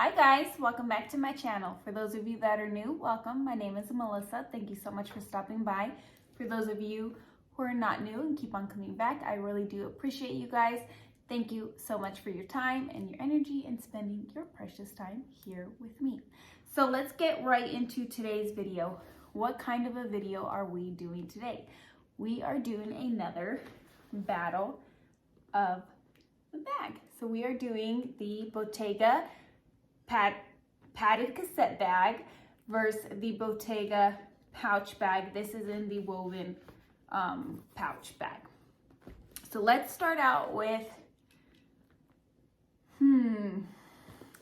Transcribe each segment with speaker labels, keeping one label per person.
Speaker 1: Hi guys, welcome back to my channel. For those of you that are new, welcome. My name is Melissa. Thank you so much for stopping by. For those of you who are not new and keep on coming back, I really do appreciate you guys. Thank you so much for your time and your energy and spending your precious time here with me. So let's get right into today's video. What kind of a video are we doing today? We are doing another battle of the bag. So we are doing the Bottega padded cassette bag versus the Bottega pouch bag. This is in the woven pouch bag. So let's start out with,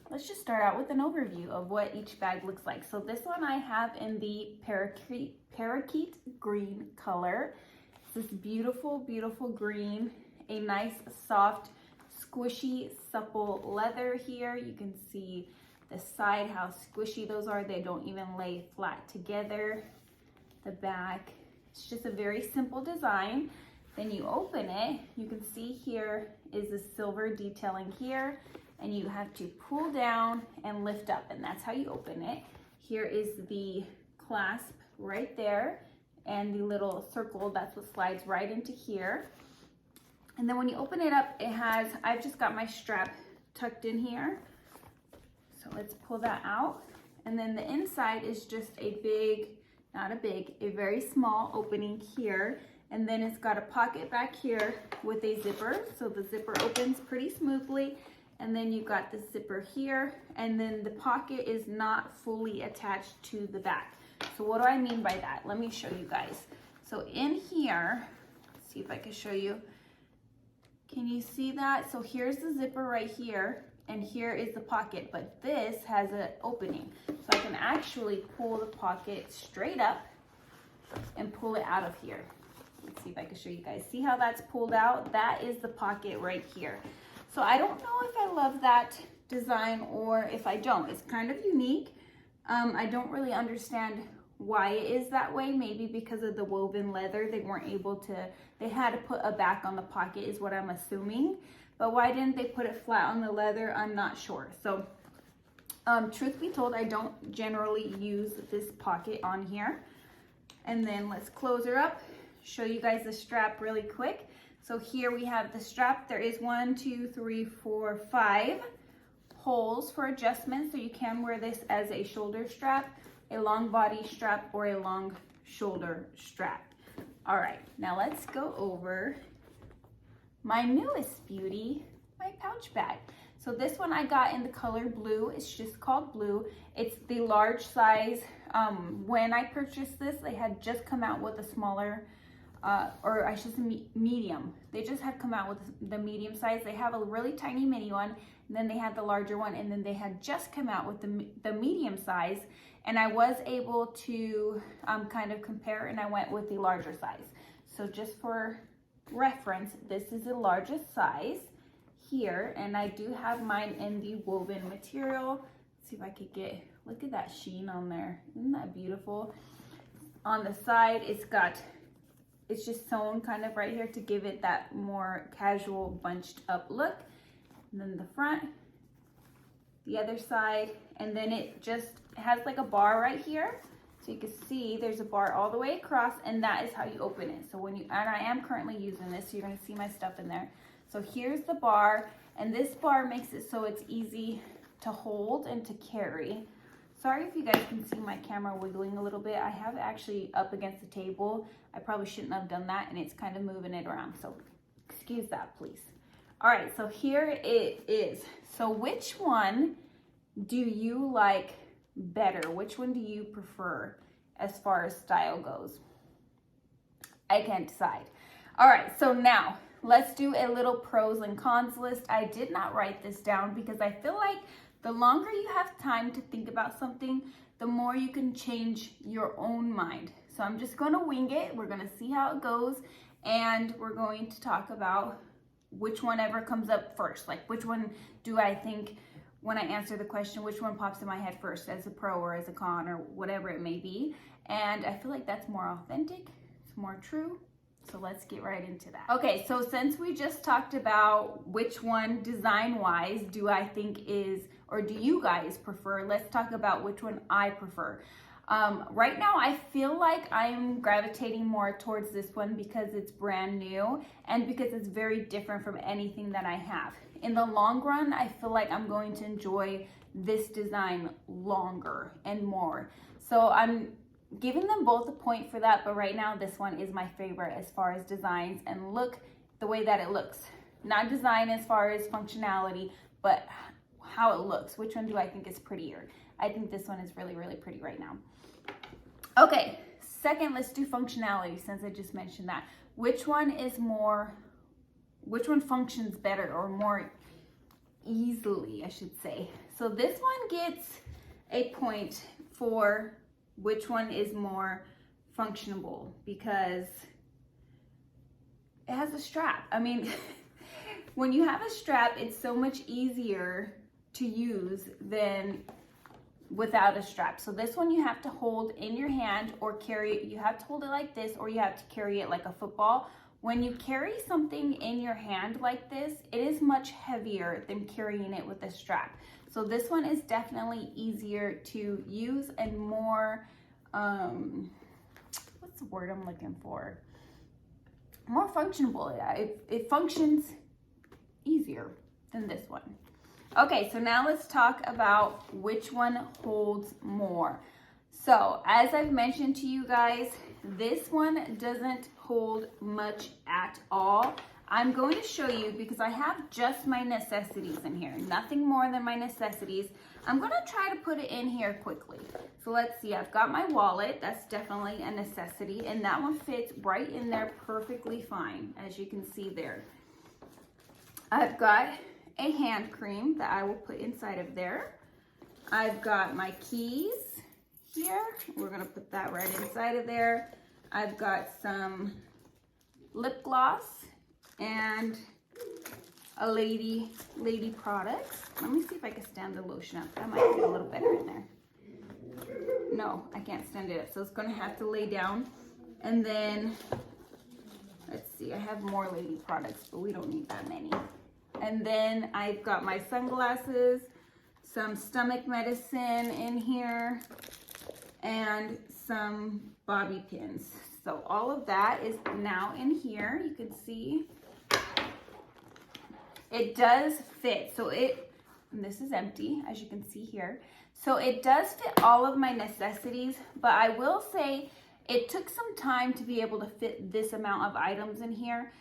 Speaker 1: let's just start out with an overview of what each bag looks like. So this one I have in the parakeet green color. It's this beautiful, beautiful green, a nice soft squishy supple leather here. You can see the side, how squishy those are. They don't even lay flat together. The back, it's just a very simple design. Then you open it, you can see here is the silver detailing here, and you have to pull down and lift up, and that's how you open it. Here is the clasp right there, and the little circle, that's what slides right into here. And then when you open it up, it has, I've just got my strap tucked in here. So let's pull that out. And then the inside is just a big, a very small opening here. And then it's got a pocket back here with a zipper. So the zipper opens pretty smoothly. And then you've got the zipper here. And then the pocket is not fully attached to the back. So what do I mean by that? Let me show you guys. So in here, let's see if I can show you. Can you see that? So here's the zipper right here, and here is the pocket, but this has an opening. So I can actually pull the pocket straight up and pull it out of here. Let's see if I can show you guys. See how that's pulled out? That is the pocket right here. So I don't know if I love that design or if I don't. It's kind of unique. I don't really understand why it is that way. Maybe because of the woven leather, they weren't able to, they had to put a back on the pocket is what I'm assuming. But why didn't they put it flat on the leather? I'm not sure. So truth be told, I don't generally use this pocket on here. And then let's close her up, show you guys the strap really quick. So here we have the strap. There is 5 holes for adjustment, so you can wear this as a shoulder strap, a long body strap, or a long shoulder strap. All right, now let's go over my newest beauty, my pouch bag. So this one I got in the color blue. It's just called blue. It's the large size. When I purchased this, they had just come out with a smaller, or I should say medium. They just had come out with the medium size. They have a really tiny mini one, and then they had the larger one, and then they had just come out with the medium size. And I was able to kind of compare, and I went with the larger size. So just for reference, this is the largest size here, and I do have mine in the woven material. Let's see if I could get, look at that sheen on there. Isn't that beautiful? On the side, it's just sewn kind of right here to give it that more casual bunched up look. And then the front, the other side, and then it just has like a bar right here. So you can see there's a bar all the way across, and that is how you open it. So when you, and I am currently using this, so you're gonna see my stuff in there. So here's the bar, and this bar makes it so it's easy to hold and to carry. Sorry if you guys can see my camera wiggling a little bit. I have it actually up against the table. I probably shouldn't have done that, and it's kind of moving it around. So excuse that, please. All right, so here it is. So which one do you like better? Which one do you prefer as far as style goes? I can't decide. All right, so now let's do a little pros and cons list. I did not write this down because I feel like the longer you have time to think about something, the more you can change your own mind. So I'm just going to wing it. We're going to see how it goes, and we're going to talk about which one ever comes up first. Like, which one do I think, when I answer the question, which one pops in my head first, as a pro or as a con or whatever it may be. And I feel like that's more authentic, it's more true. So let's get right into that. Okay, so since we just talked about which one design-wise do I think is, or do you guys prefer, let's talk about which one I prefer. Right now, I feel like I'm gravitating more towards this one because it's brand new and because it's very different from anything that I have. In the long run, I feel like I'm going to enjoy this design longer and more. So I'm giving them both a point for that, but right now this one is my favorite as far as designs and look, the way that it looks. Not design as far as functionality, but how it looks. Which one do I think is prettier? I think this one is really, really pretty right now. Okay, second, let's do functionality since I just mentioned that. Which one functions better or more easily, I should say. So this one gets a point for which one is more functionable because it has a strap. I mean, when you have a strap, it's so much easier to use than without a strap. So this one you have to hold in your hand or carry it. You have to hold it like this or you have to carry it like a football. When you carry something in your hand like this, it is much heavier than carrying it with a strap. So this one is definitely easier to use and more, what's the word I'm looking for? More functional. It functions easier than this one. Okay, so now let's talk about which one holds more. So as I've mentioned to you guys, this one doesn't hold much at all. I'm going to show you because I have just my necessities in here, nothing more than my necessities. I'm going to try to put it in here quickly. So let's see, I've got my wallet, that's definitely a necessity, and that one fits right in there perfectly fine, as you can see there. I've got a hand cream that I will put inside of there. I've got my keys here. We're gonna put that right inside of there. I've got some lip gloss and a lady products. Let me see if I can stand the lotion up. That might fit a little better in there. No, I can't stand it up, so it's gonna have to lay down. And then, let's see, I have more lady products, but we don't need that many. And then I've got my sunglasses, some stomach medicine in here, and some bobby pins. So all of that is now in here. You can see it does fit. So and this is empty, as you can see here. So it does fit all of my necessities, but I will say it took some time to be able to fit this amount of items in here.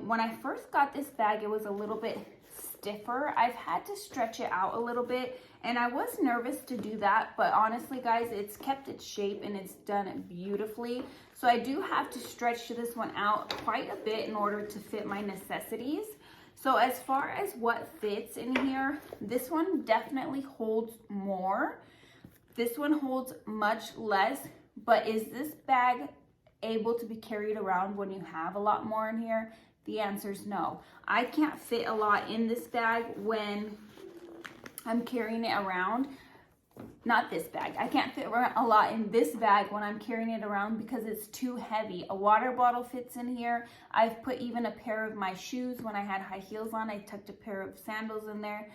Speaker 1: When I first got this bag, it was a little bit stiffer. I've had to stretch it out a little bit, and I was nervous to do that, but honestly, guys, it's kept its shape and it's done it beautifully. So I do have to stretch this one out quite a bit in order to fit my necessities. So as far as what fits in here, this one definitely holds more. This one holds much less, but is this bag able to be carried around when you have a lot more in here? The answer is no. I can't fit a lot in this bag when I'm carrying it around. Not this bag. I can't fit a lot in this bag when I'm carrying it around because it's too heavy. A water bottle fits in here. I've put even a pair of my shoes when I had high heels on. I tucked a pair of sandals in there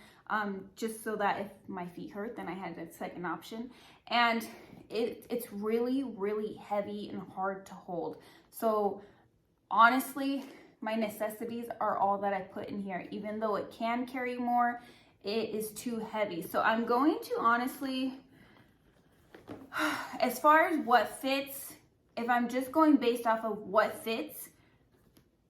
Speaker 1: just so that if my feet hurt, then I had a second option. And it's really, really heavy and hard to hold. So honestly, my necessities are all that I put in here. Even though it can carry more, it is too heavy. So I'm going to honestly, as far as what fits, if I'm just going based off of what fits,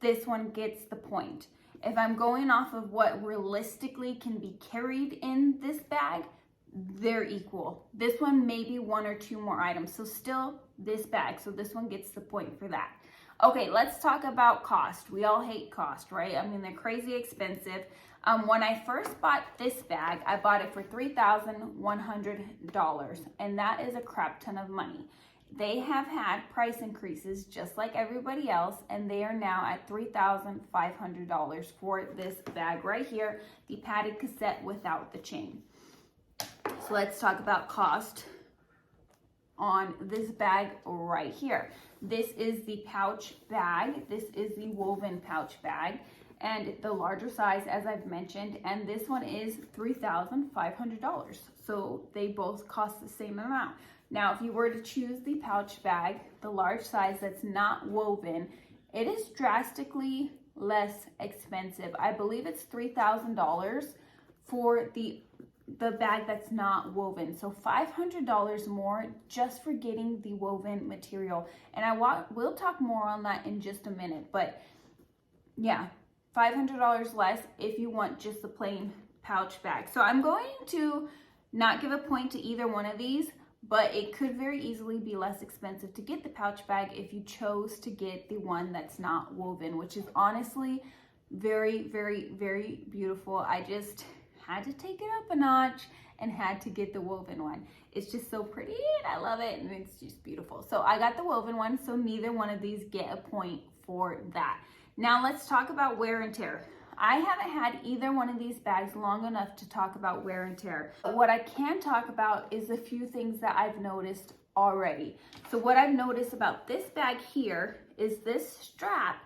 Speaker 1: this one gets the point. If I'm going off of what realistically can be carried in this bag, they're equal. This one maybe one or two more items. So still this bag. So this one gets the point for that. Okay, let's talk about cost. We all hate cost, right? I mean, they're crazy expensive. When I first bought this bag, I bought it for $3,100, and that is a crap ton of money. They have had price increases just like everybody else, and they are now at $3,500 for this bag right here, the padded cassette without the chain. So let's talk about cost. on this bag right here. This is the pouch bag. This is the woven pouch bag, and the larger size, as I've mentioned, and this one is $3,500. So they both cost the same amount. Now, if you were to choose the pouch bag, the large size that's not woven, it is drastically less expensive. I believe it's $3,000 for the bag that's not woven. So $500 more just for getting the woven material. And we'll talk more on that in just a minute. But yeah, $500 less if you want just the plain pouch bag. So I'm going to not give a point to either one of these, but it could very easily be less expensive to get the pouch bag if you chose to get the one that's not woven, which is honestly very, very, very beautiful. I just had to take it up a notch and had to get the woven one. It's just so pretty and I love it, and it's just beautiful. So I got the woven one, so neither one of these get a point for that. Now let's talk about wear and tear. I haven't had either one of these bags long enough to talk about wear and tear. What I can talk about is a few things that I've noticed already. So what I've noticed about this bag here is this strap,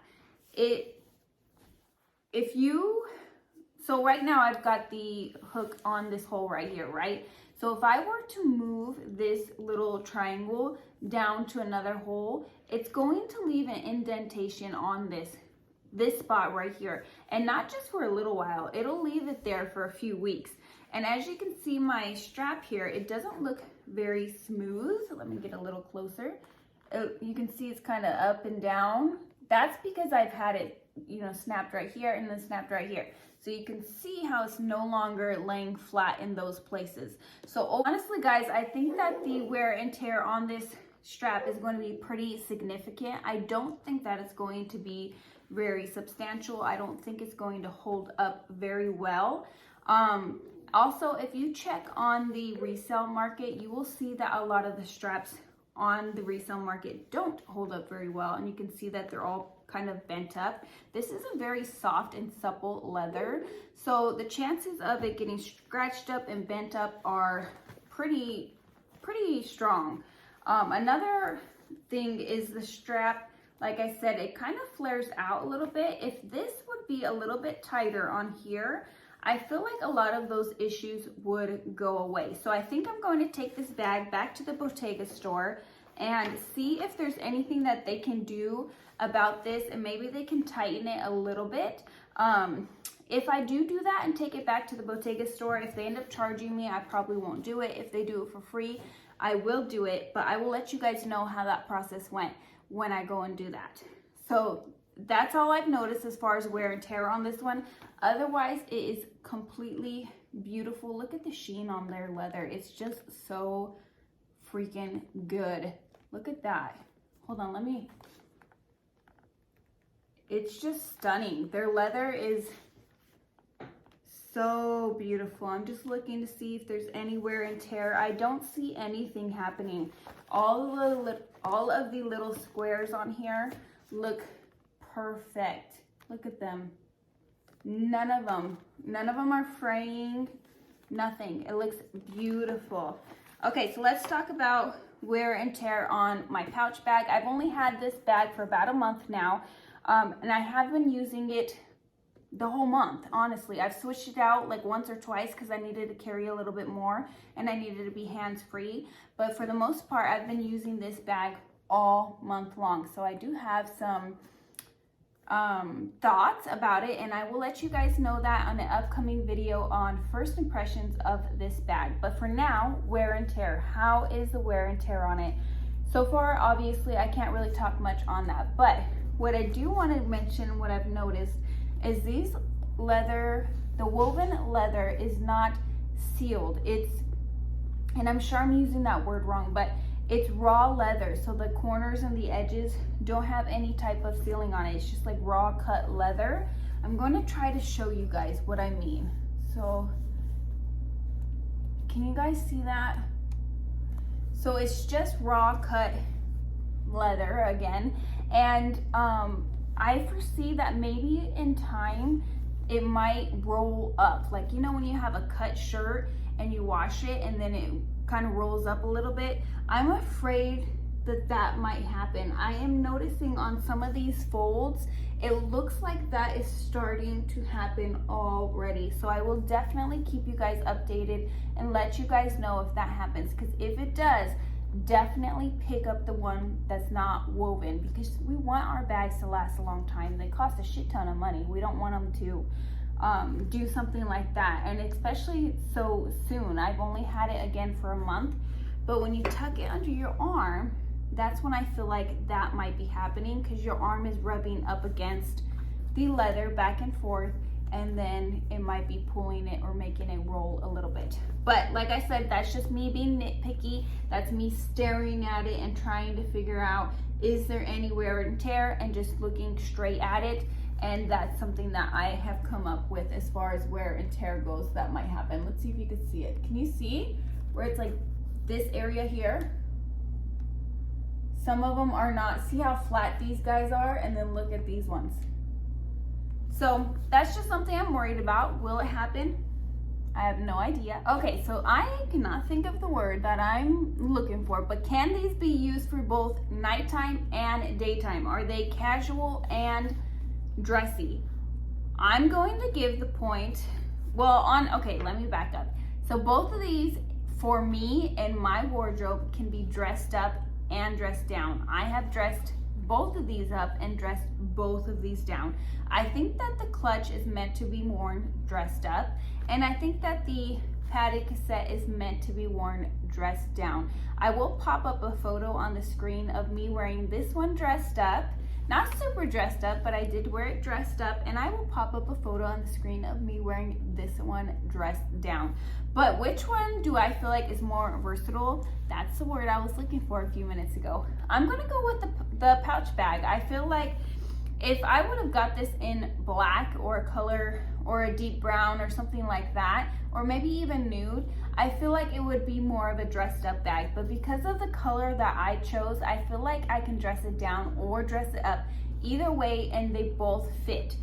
Speaker 1: so right now I've got the hook on this hole right here, right? So if I were to move this little triangle down to another hole, it's going to leave an indentation on this spot right here. And not just for a little while, it'll leave it there for a few weeks. And as you can see, my strap here, it doesn't look very smooth. Let me get a little closer. You can see it's kind of up and down. That's because I've had it, snapped right here and then snapped right here. So you can see how it's no longer laying flat in those places. So honestly, guys, I think that the wear and tear on this strap is going to be pretty significant. I don't think that it's going to be very substantial. I don't think it's going to hold up very well. Also, if you check on the resale market, you will see that a lot of the straps on the resale market don't hold up very well, and you can see that they're all kind of bent up. This is a very soft and supple leather, so the chances of it getting scratched up and bent up are pretty strong. Another thing is the strap. Like I said, it kind of flares out a little bit. If this would be a little bit tighter on here, I feel like a lot of those issues would go away. So I think I'm going to take this bag back to the Bottega store and see if there's anything that they can do about this, and maybe they can tighten it a little bit. If I do that and take it back to the Bottega store, if they end up charging me, I probably won't do it. If they do it for free, I will do it, but I will let you guys know how that process went when I go and do that. So that's all I've noticed as far as wear and tear on this one. Otherwise, it is completely beautiful. Look at the sheen on their leather. It's just so freaking good. Look at that. Hold on, it's just stunning. Their leather is so beautiful. I'm just looking to see if there's any wear and tear. I don't see anything happening. All of the little squares on here look perfect. Look at them. None of them are fraying. Nothing. It looks beautiful. Okay, so let's talk about wear and tear on my pouch bag. I've only had this bag for about a month now, and I have been using it the whole month. Honestly, I've switched it out like once or twice because I needed to carry a little bit more and I needed to be hands-free, but for the most part I've been using this bag all month long. So I do have some thoughts about it, and I will let you guys know that on an upcoming video on first impressions of this bag. But for now, wear and tear. How is the wear and tear on it? So far, obviously I can't really talk much on that, but what I do want to mention, what I've noticed, is the woven leather is not sealed. And I'm sure I'm using that word wrong, but it's raw leather. So the corners and the edges don't have any type of sealing on it. It's just like raw cut leather. I'm going to try to show you guys what I mean. So can you guys see that? So it's just raw cut leather again. And I foresee that maybe in time it might roll up, like when you have a cut shirt and you wash it and then it kind of rolls up a little bit. I'm afraid that that might happen. I am noticing on some of these folds, it looks like that is starting to happen already. So I will definitely keep you guys updated and let you guys know if that happens, because if it does, definitely pick up the one that's not woven, because we want our bags to last a long time. They cost a shit ton of money. We don't want them to do something like that, and especially so soon. I've only had it again for a month, but when you tuck it under your arm, that's when I feel like that might be happening, because your arm is rubbing up against the leather back and forth, and then it might be pulling it or making it roll a little bit. But like I said, that's just me being nitpicky. That's me staring at it and trying to figure out, is there any wear and tear, and just looking straight at it. And that's something that I have come up with as far as wear and tear goes that might happen. Let's see if you can see it. Can you see where it's like this area here? Some of them are not. See how flat these guys are? And then look at these ones. So that's just something I'm worried about. Will it happen? I have no idea. Okay, so I cannot think of the word that I'm looking for, but can these be used for both nighttime and daytime? Are they casual and dressy? I'm going to give the point, okay, let me back up. So both of these, for me and my wardrobe, can be dressed up and dressed down. I have dressed both of these up and dressed both of these down. I think that the clutch is meant to be worn dressed up, and I think that the padded cassette is meant to be worn dressed down. I will pop up a photo on the screen of me wearing this one dressed up. Not super dressed up, but I did wear it dressed up, and I will pop up a photo on the screen of me wearing this one dressed down. But which one do I feel like is more versatile? That's the word I was looking for a few minutes ago. I'm gonna go with the pouch bag. I feel like if I would have got this in black or a color or a deep brown or something like that, or maybe even nude, I feel like it would be more of a dressed up bag. But because of the color that I chose, I feel like I can dress it down or dress it up either way, and they both fit.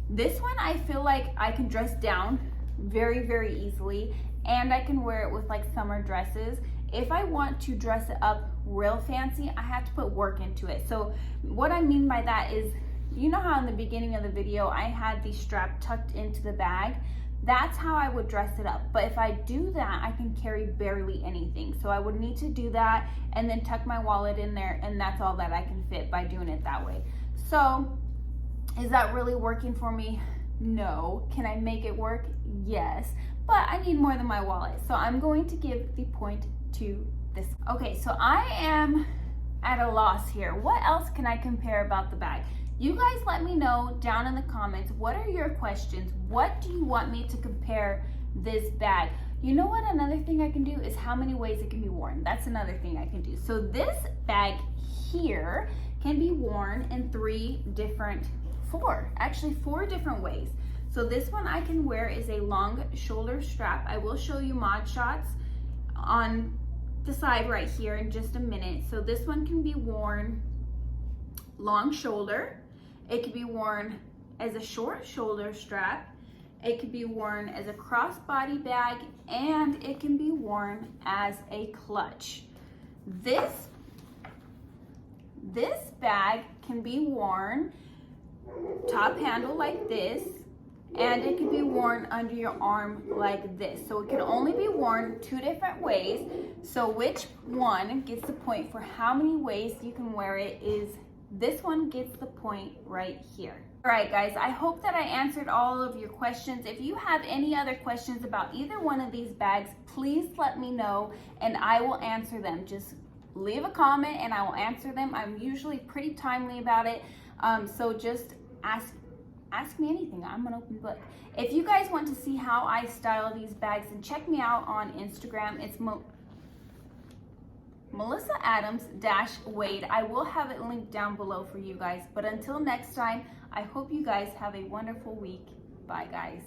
Speaker 1: This one I feel like I can dress down very, very easily, and I can wear it with like summer dresses. If I want to dress it up real fancy, I have to put work into it. So what I mean by that is, you know how in the beginning of the video I had the strap tucked into the bag? That's how I would dress it up. But if I do that, I can carry barely anything. So I would need to do that and then tuck my wallet in there, and that's all that I can fit by doing it that way. So is that really working for me? No. Can I make it work? Yes. But I need more than my wallet. So I'm going to give the point to this. Okay, so I am at a loss here. What else can I compare about the bag? You guys let me know down in the comments, what are your questions? What do you want me to compare this bag? You know what, another thing I can do is how many ways it can be worn. That's another thing I can do. So this bag here can be worn in four different ways. So this one I can wear is a long shoulder strap. I will show you mod shots on the side right here in just a minute. So this one can be worn long shoulder. It could be worn as a short shoulder strap. It could be worn as a crossbody bag, and it can be worn as a clutch. This bag can be worn top handle like this, and it can be worn under your arm like this. So it can only be worn two different ways. So which one gets the point for how many ways you can wear it is this one gets the point right here. All right, guys, I hope that I answered all of your questions. If you have any other questions about either one of these bags, please let me know and I will answer them. Just leave a comment and I will answer them. I'm usually pretty timely about it. So just ask me anything. I'm an open book. If you guys want to see how I style these bags, then check me out on Instagram. It's Melissa Adams-Wade. I will have it linked down below for you guys. But until next time, I hope you guys have a wonderful week. Bye, guys.